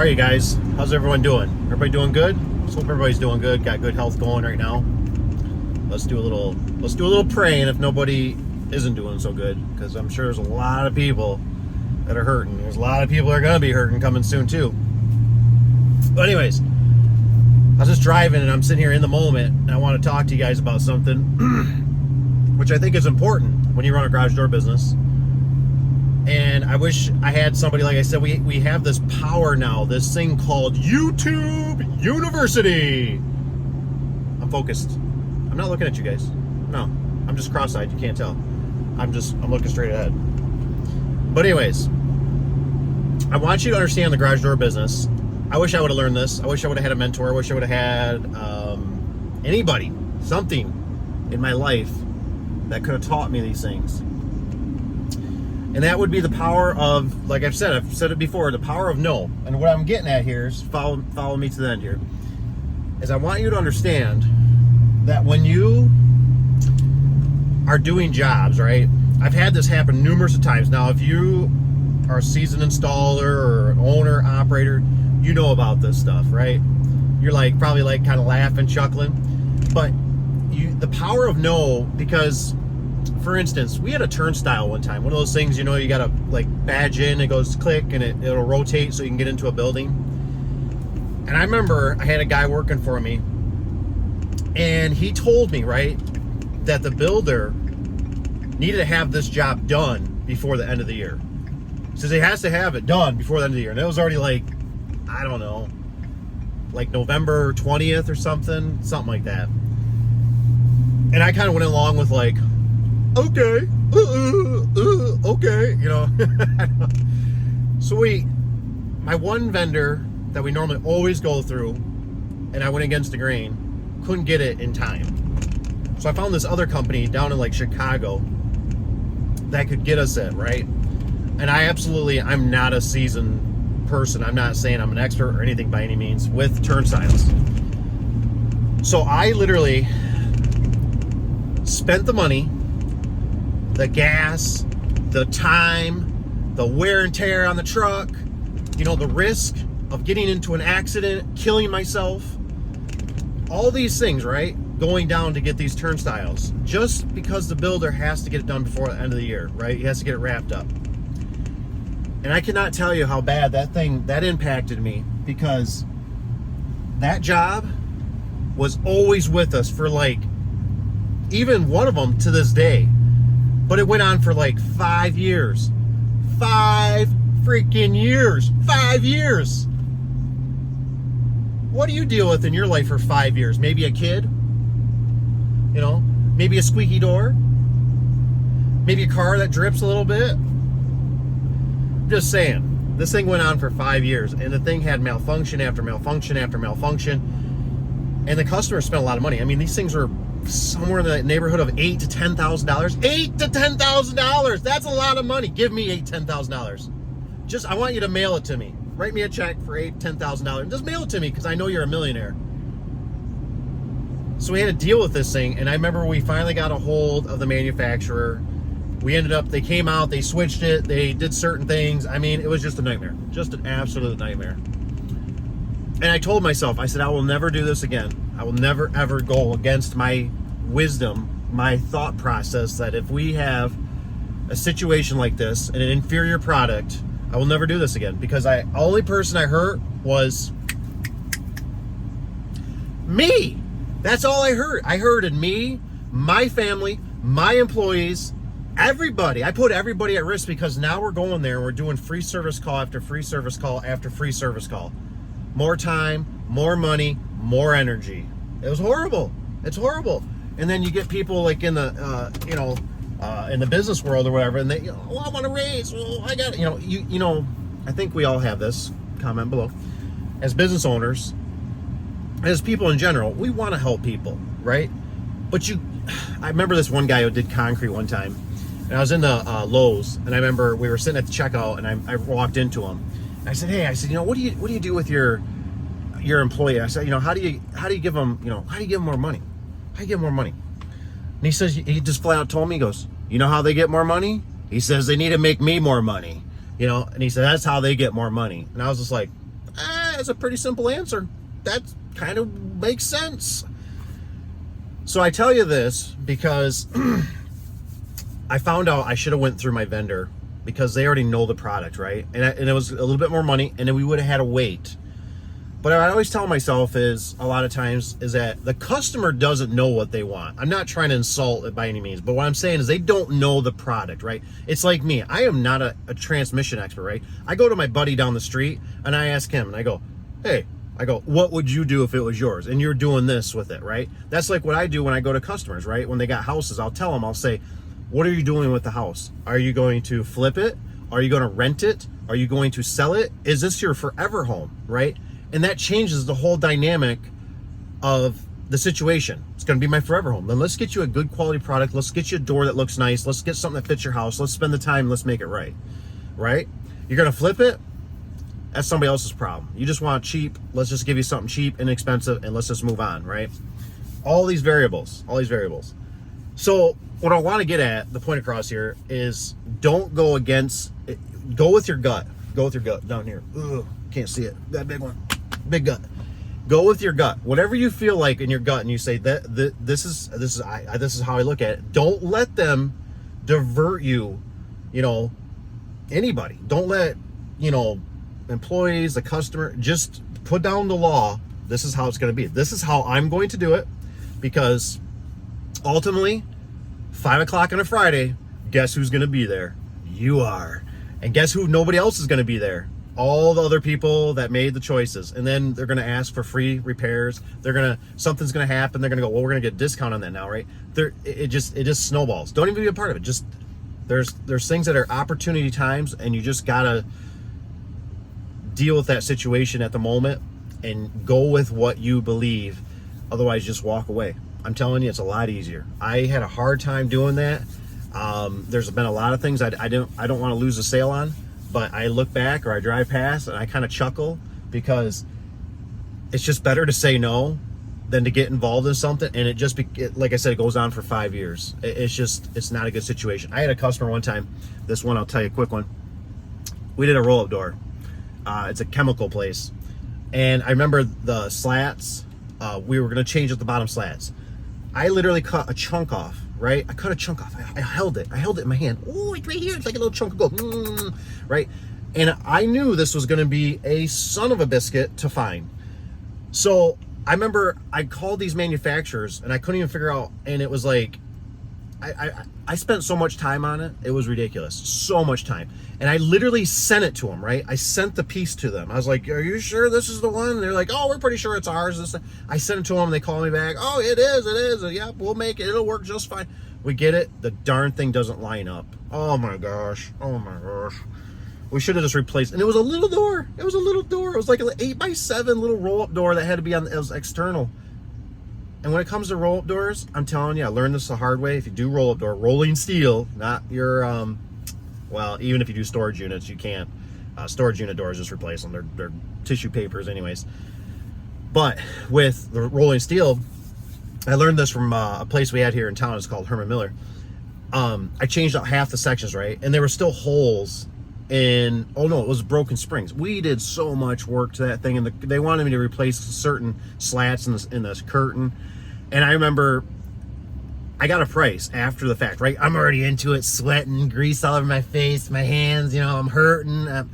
All right, you guys, how's everyone doing? Everybody doing good? Just hope everybody's doing good. Got good health going right now. Let's do a little praying if nobody isn't doing so good, because I'm sure there's a lot of people that are hurting. There's a lot of people that are going to be hurting coming soon too. But anyways, I was just driving and I'm sitting here in the moment and I want to talk to you guys about something which I think is important when you run a garage door business. And I wish I had somebody, like I said, we have this power now, this thing called YouTube University. I'm focused. I'm not looking at you guys. No, I'm just cross-eyed. You can't tell. I'm looking straight ahead. But anyways, I want you to understand the garage door business. I wish I would have learned this. I wish I would have had a mentor. I wish I would have had anybody, something in my life that could have taught me these things. And that would be the power of, like I've said it before, the power of no. And what I'm getting at here is, follow me to the end here, is I want you to understand that when you are doing jobs, right? I've had this happen numerous of times. Now, if you are a seasoned installer or an owner, operator, you know about this stuff, right? You're probably kind of laughing, chuckling. But the power of no, because for instance, we had a turnstile one time. One of those things, you got to badge in, it goes click and it'll rotate so you can get into a building. And I remember I had a guy working for me and he told me, right, that the builder needed to have this job done before the end of the year. He says he has to have it done before the end of the year. And it was already I don't know, November 20th or something like that. And I kind of went along with okay, okay, So my one vendor that we normally always go through, and I went against the grain, couldn't get it in time. So I found this other company down in Chicago that could get us it, right? And I'm not a seasoned person. I'm not saying I'm an expert or anything by any means with turnstiles. So I literally spent the money, the gas, the time, the wear and tear on the truck, the risk of getting into an accident, killing myself, all these things, right? Going down to get these turnstiles, just because the builder has to get it done before the end of the year, right? He has to get it wrapped up. And I cannot tell you how bad that impacted me, because that job was always with us for even one of them to this day. But it went on for 5 years. 5 freaking years. 5 years. What do you deal with in your life for 5 years? Maybe a kid? Maybe a squeaky door? Maybe a car that drips a little bit? Just saying. This thing went on for 5 years, and the thing had malfunction after malfunction after malfunction. And the customer spent a lot of money. I mean, these things were somewhere in the neighborhood of $8,000 to $10,000. $8,000 to $10,000. That's a lot of money. Give me $8,000 to $10,000. I want you to mail it to me. Write me a check for $8,000 to $10,000. Just mail it to me, because I know you're a millionaire. So we had to deal with this thing, and I remember we finally got a hold of the manufacturer. They came out, they switched it, they did certain things. I mean, it was just a nightmare. Just an absolute nightmare. And I told myself, I said, I will never do this again. I will never, ever go against my wisdom, my thought process, that if we have a situation like this and an inferior product, I will never do this again. Because the only person I hurt was me. That's all I hurt. I hurted me, my family, my employees, everybody. I put everybody at risk, because now we're going there and we're doing free service call after free service call after free service call. More time, more money, more energy. It was horrible. It's horrible. And then you get people in the, in the business world or whatever, and they, I want to raise. Well, I got, I think we all have this. Comment below. As business owners, as people in general, we want to help people, right? But I remember this one guy who did concrete one time, and I was in the Lowe's, and I remember we were sitting at the checkout, and I walked into him. I said, hey, what do you do with your employee? I said, how do you give them, how do you give them more money? How do you give them more money? And he says, he just flat out told me, he goes, you know how they get more money? He says, they need to make me more money, And he said, that's how they get more money. And I was just like, that is a pretty simple answer. That kind of makes sense. So I tell you this because I found out I should have went through my vendor because they already know the product, right? And it was a little bit more money, and then we would have had to wait. But I always tell myself is, a lot of times, is that the customer doesn't know what they want. I'm not trying to insult it by any means, but what I'm saying is they don't know the product, right? It's like me. I am not a transmission expert, right? I go to my buddy down the street, and I ask him, and I go, hey, what would you do if it was yours? And you're doing this with it, right? That's like what I do when I go to customers, right? When they got houses, I'll tell them, I'll say, what are you doing with the house? Are you going to flip it? Are you going to rent it? Are you going to sell it? Is this your forever home, right? And that changes the whole dynamic of the situation. It's going to be my forever home. Then let's get you a good quality product. Let's get you a door that looks nice. Let's get something that fits your house. Let's spend the time. Let's make it right, right? You're going to flip it? That's somebody else's problem. You just want cheap. Let's just give you something cheap, inexpensive, and let's just move on, right? All these variables. So what I want to get at, the point across here, is don't go against, go with your gut. Go with your gut down here. Ugh, can't see it. That big one. Big gut. Go with your gut. Whatever you feel like in your gut, and you say that this is how I look at it. Don't let them divert you. Anybody. Don't let employees, the customer. Just put down the law. This is how it's going to be. This is how I'm going to do it, because ultimately, 5 o'clock on a Friday, guess who's going to be there? You are. And guess who? Nobody else is going to be there. All the other people that made the choices. And then they're going to ask for free repairs. Something's going to happen. They're going to go, well, we're going to get a discount on that now, right? It just snowballs. Don't even be a part of it. Just there's things that are opportunity times, and you just got to deal with that situation at the moment and go with what you believe. Otherwise, just walk away. I'm telling you, it's a lot easier. I had a hard time doing that. There's been a lot of things I don't want to lose a sale on. But I look back, or I drive past, and I kind of chuckle, because it's just better to say no than to get involved in something. And like I said, it goes on for 5 years. It's not a good situation. I had a customer one time, this one, I'll tell you a quick one. We did a roll-up door. It's a chemical place. And I remember the slats, we were going to change out the bottom slats. I literally cut a chunk off, right? I cut a chunk off. I held it in my hand. Oh, it's right here. It's like a little chunk of gold, right? And I knew this was going to be a son of a biscuit to find. So I remember I called these manufacturers, and I couldn't even figure out, and it was like, I spent so much time on it. It was ridiculous. So much time. And I literally sent it to them, right? I sent the piece to them. I was like, are you sure this is the one? And they're like, oh, we're pretty sure it's ours. I sent it to them. They call me back. Oh, it is. Yeah, we'll make it. It'll work just fine. We get it. The darn thing doesn't line up. Oh my gosh. We should have just replaced. And it was a little door. It was like an 8x7 little roll-up door that had to be it was external. And when it comes to roll-up doors, I'm telling you, I learned this the hard way. If you do roll-up door, rolling steel, not your, well, even if you do storage units, you can't. Storage unit doors, just replace them. They're tissue papers anyways. But with the rolling steel, I learned this from a place we had here in town. It's called Herman Miller. I changed out half the sections, right? And there were still holes in, oh no, it was broken springs. We did so much work to that thing, and they wanted me to replace certain slats in this curtain. And I remember I got a price after the fact, right? I'm already into it, sweating, grease all over my face, my hands, I'm hurting. I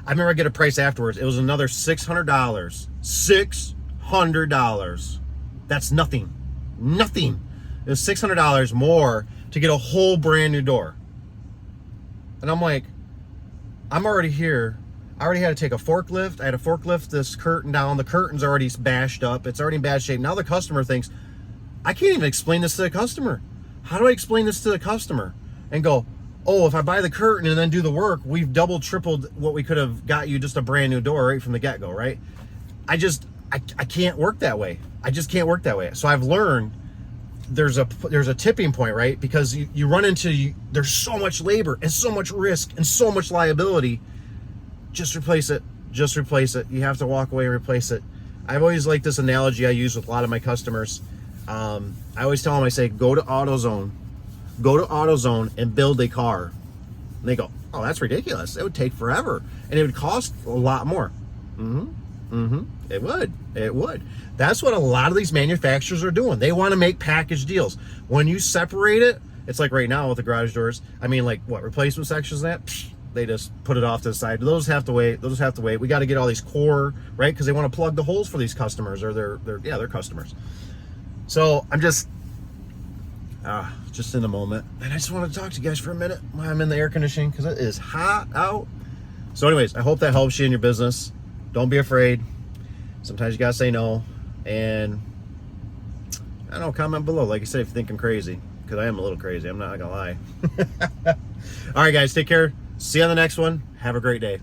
remember I get a price afterwards. It was another $600. $600. That's nothing. It was $600 more to get a whole brand new door. And I'm like, I'm already here. I already had to take a forklift. I had to forklift this curtain down. The curtain's already bashed up. It's already in bad shape. Now the customer thinks, I can't even explain this to the customer. How do I explain this to the customer? And go, oh, if I buy the curtain and then do the work, we've doubled, tripled what we could have got you just a brand new door right from the get-go, right? I can't work that way. I just can't work that way. So I've learned there's a tipping point, right? Because you run into, there's so much labor and so much risk and so much liability. Just replace it. You have to walk away and replace it. I've always liked this analogy I use with a lot of my customers. I always tell them, I say, go to AutoZone and build a car. And they go, oh, that's ridiculous. It would take forever. And it would cost a lot more. It would. It would. That's what a lot of these manufacturers are doing. They want to make package deals. When you separate it, it's like right now with the garage doors. I mean, like what, replacement sections and that? Psh, they just put it off to the side. Those have to wait. Those have to wait. We got to get all these core, right? Because they want to plug the holes for these customers or their customers. So I'm just in the moment. And I just want to talk to you guys for a minute while I'm in the air conditioning because it is hot out. So anyways, I hope that helps you in your business. Don't be afraid. Sometimes you got to say no. And I don't know, comment below. Like I said, if you think I'm crazy, because I am a little crazy. I'm not going to lie. All right, guys, take care. See you on the next one. Have a great day.